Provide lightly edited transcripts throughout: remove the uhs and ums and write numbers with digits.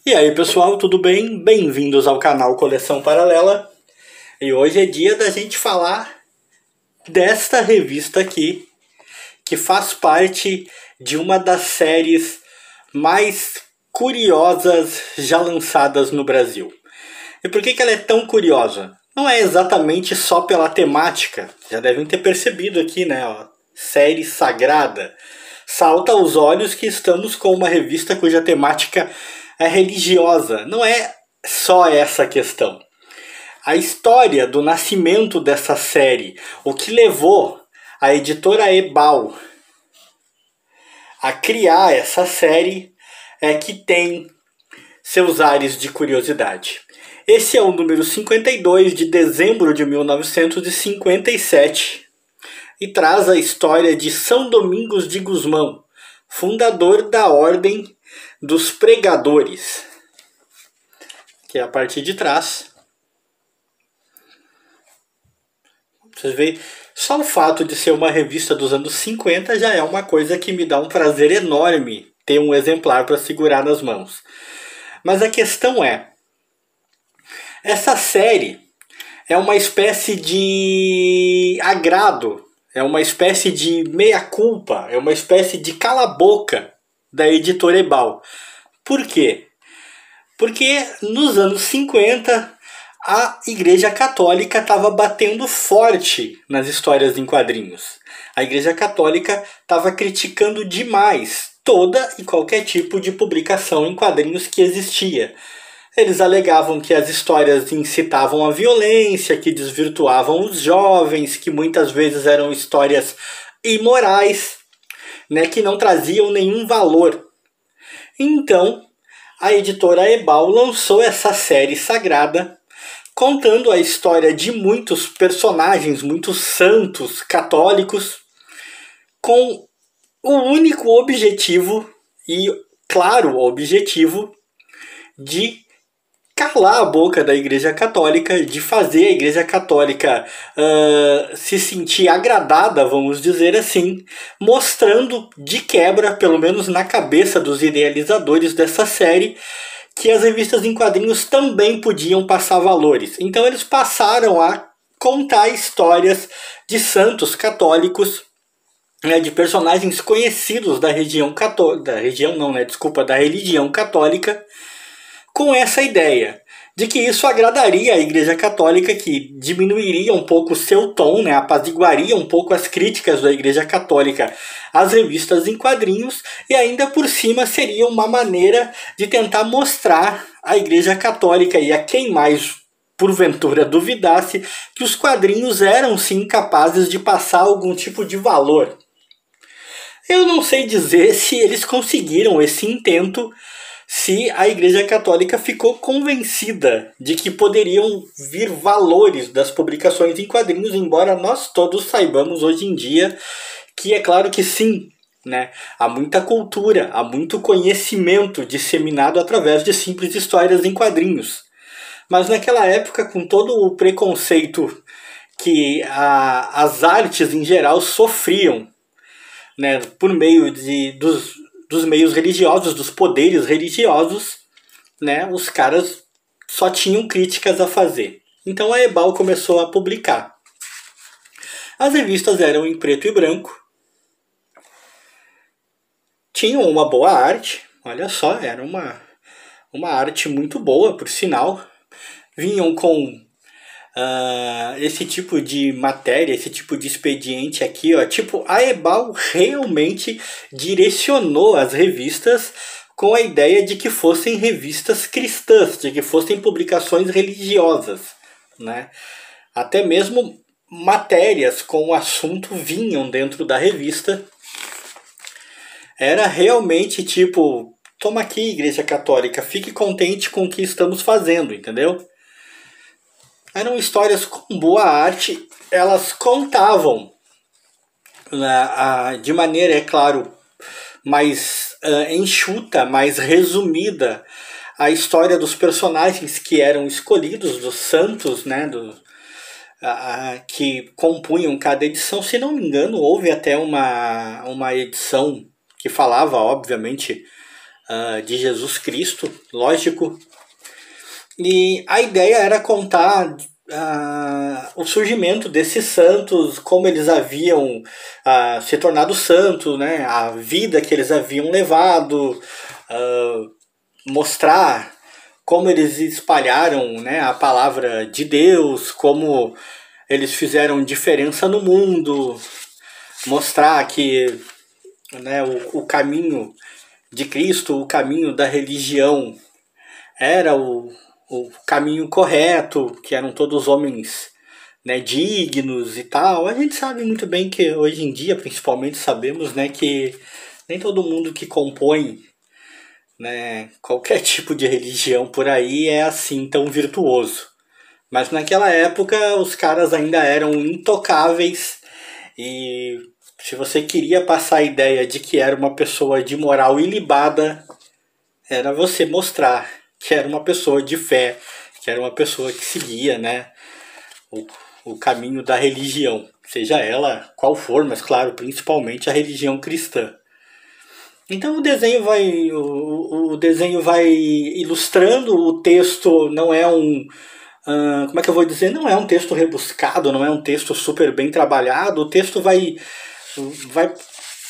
E aí pessoal, tudo bem? Bem-vindos ao canal Coleção Paralela. E hoje é dia da gente falar desta revista aqui, que faz parte de uma das séries mais curiosas já lançadas no Brasil. E por que ela é tão curiosa? Não é exatamente só pela temática, já devem ter percebido aqui, né? Ó, série sagrada. Salta aos olhos que estamos com uma revista cuja temática é religiosa. Não é só essa questão. A história do nascimento dessa série, o que levou a editora Ebal a criar essa série, é que tem seus ares de curiosidade. Esse é o número 52 de dezembro de 1957 e traz a história de São Domingos de Gusmão, fundador da Ordem dos Pregadores, que é a parte de trás. Vocês veem, só o fato de ser uma revista dos anos 50 já é uma coisa que me dá um prazer enorme ter um exemplar para segurar nas mãos. Mas a questão é, essa série é uma espécie de agrado, é uma espécie de meia-culpa, é uma espécie de cala-boca da editora Ebal. Por quê? Porque nos anos 50 a Igreja Católica estava batendo forte nas histórias em quadrinhos. A Igreja Católica estava criticando demais toda e qualquer tipo de publicação em quadrinhos que existia. Eles alegavam que as histórias incitavam a violência, que desvirtuavam os jovens, que muitas vezes eram histórias imorais, né, que não traziam nenhum valor. Então, a editora Ebal lançou essa série sagrada, contando a história de muitos personagens, muitos santos católicos, com o único objetivo, e claro objetivo, de calar a boca da Igreja Católica, de fazer a Igreja Católica se sentir agradada, vamos dizer assim, mostrando de quebra, pelo menos na cabeça dos idealizadores dessa série, que as revistas em quadrinhos também podiam passar valores. Então eles passaram a contar histórias de santos católicos, né, de personagens conhecidos da religião católica, com essa ideia de que isso agradaria a Igreja Católica, que diminuiria um pouco o seu tom, né, apaziguaria um pouco as críticas da Igreja Católica às revistas em quadrinhos, e ainda por cima seria uma maneira de tentar mostrar à Igreja Católica e a quem mais porventura duvidasse que os quadrinhos eram sim capazes de passar algum tipo de valor. Eu não sei dizer se eles conseguiram esse intento, se a Igreja Católica ficou convencida de que poderiam vir valores das publicações em quadrinhos, embora nós todos saibamos hoje em dia que é claro que sim, né? Há muita cultura, há muito conhecimento disseminado através de simples histórias em quadrinhos. Mas naquela época, com todo o preconceito que as artes em geral sofriam, né, por meio dos meios religiosos, dos poderes religiosos, né, os caras só tinham críticas a fazer. Então a Ebal começou a publicar. As revistas eram em preto e branco, tinham uma boa arte, olha só, era uma arte muito boa, por sinal. Vinham com esse tipo de matéria, esse tipo de expediente aqui, ó. Tipo, a Ebal realmente direcionou as revistas com a ideia de que fossem revistas cristãs, de que fossem publicações religiosas, né? Até mesmo matérias com o assunto vinham dentro da revista. Era realmente tipo, toma aqui, Igreja Católica, fique contente com o que estamos fazendo, entendeu? Eram histórias com boa arte, elas contavam de maneira, é claro, mais enxuta, mais resumida, a história dos personagens que eram escolhidos, dos santos, né, que compunham cada edição. Se não me engano, houve até uma edição que falava, obviamente, de Jesus Cristo, lógico. E a ideia era contar o surgimento desses santos, como eles haviam se tornado santos, né? A vida que eles haviam levado, mostrar como eles espalharam, né, a palavra de Deus, como eles fizeram diferença no mundo, mostrar que, né, o caminho de Cristo, o caminho da religião era o caminho correto, que eram todos homens, né, dignos e tal. A gente sabe muito bem que hoje em dia, principalmente, sabemos, né, que nem todo mundo que compõe, né, qualquer tipo de religião por aí é assim tão virtuoso. Mas naquela época os caras ainda eram intocáveis, e se você queria passar a ideia de que era uma pessoa de moral ilibada, era você mostrar que era uma pessoa de fé, que era uma pessoa que seguia, né, o caminho da religião, seja ela qual for, mas claro, principalmente a religião cristã. Então o desenho vai ilustrando, o texto não é como é que eu vou dizer? Não é um texto rebuscado, não é um texto super bem trabalhado. O texto vai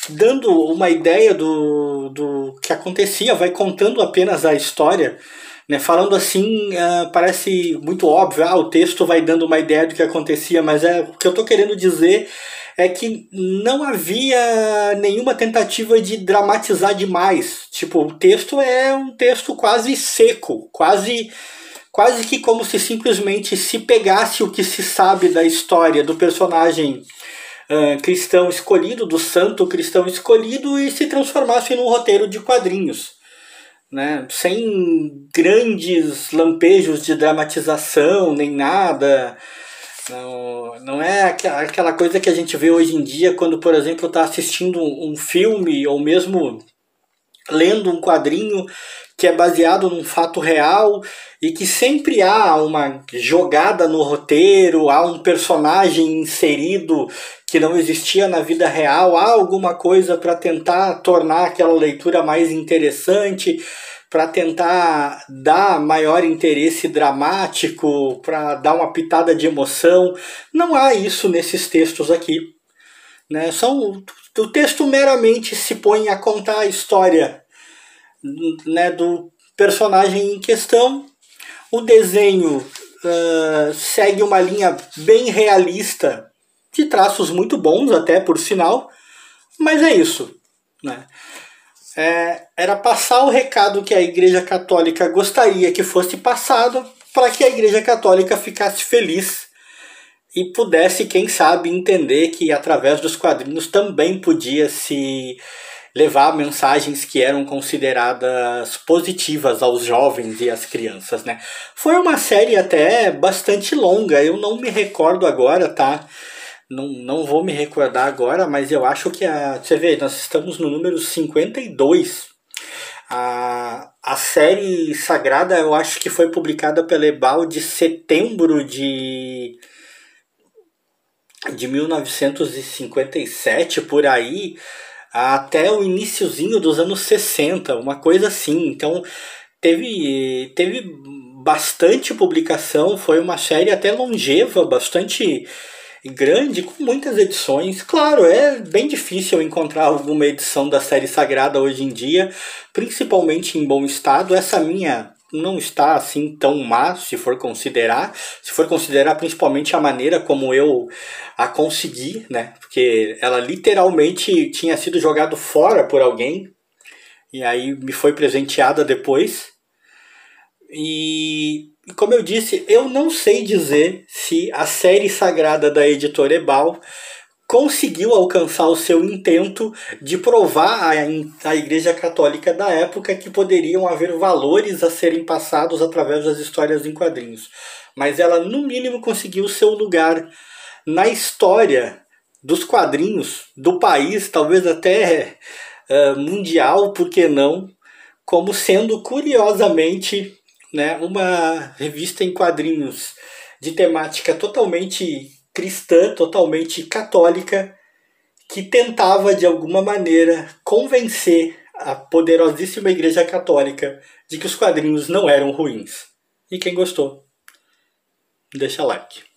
dando uma ideia do que acontecia, vai contando apenas a história, né? Falando assim, parece muito óbvio, o texto vai dando uma ideia do que acontecia, mas o que eu estou querendo dizer é que não havia nenhuma tentativa de dramatizar demais. Tipo, o texto é um texto quase seco, quase que como se simplesmente se pegasse o que se sabe da história do personagem cristão escolhido, do santo cristão escolhido, e se transformasse num roteiro de quadrinhos, né? Sem grandes lampejos de dramatização nem nada. Não é aquela coisa que a gente vê hoje em dia quando, por exemplo, está assistindo um filme ou mesmo lendo um quadrinho que é baseado num fato real e que sempre há uma jogada no roteiro, há um personagem inserido que não existia na vida real, há alguma coisa para tentar tornar aquela leitura mais interessante, para tentar dar maior interesse dramático, para dar uma pitada de emoção. Não há isso nesses textos aqui, né? O texto meramente se põe a contar a história, né, do personagem em questão. O desenho segue uma linha bem realista, de traços muito bons até, por sinal, mas é isso, né? Era passar o recado que a Igreja Católica gostaria que fosse passado, para que a Igreja Católica ficasse feliz e pudesse, quem sabe, entender que através dos quadrinhos também podia se levar mensagens que eram consideradas positivas aos jovens e às crianças, né? Foi uma série até bastante longa, eu não me recordo agora, tá? Não vou me recordar agora, mas eu acho que você vê, nós estamos no número 52. A série Sagrada, eu acho que foi publicada pela Ebal de setembro de 1957, por aí, até o iniciozinho dos anos 60, uma coisa assim. Então teve bastante publicação, foi uma série até longeva, bastante grande, com muitas edições. Claro, é bem difícil encontrar alguma edição da série Sagrada hoje em dia, principalmente em bom estado. Essa minha não está assim tão má, se for considerar principalmente a maneira como eu a consegui, né? Porque ela literalmente tinha sido jogada fora por alguém e aí me foi presenteada depois. E como eu disse, eu não sei dizer se a série Sagrada da editora Ebal conseguiu alcançar o seu intento de provar à Igreja Católica da época que poderiam haver valores a serem passados através das histórias em quadrinhos. Mas ela, no mínimo, conseguiu seu lugar na história dos quadrinhos do país, talvez até mundial, por que não, como sendo, curiosamente, né, uma revista em quadrinhos de temática totalmente cristã, totalmente católica, que tentava de alguma maneira convencer a poderosíssima Igreja Católica de que os quadrinhos não eram ruins. E quem gostou, deixa like.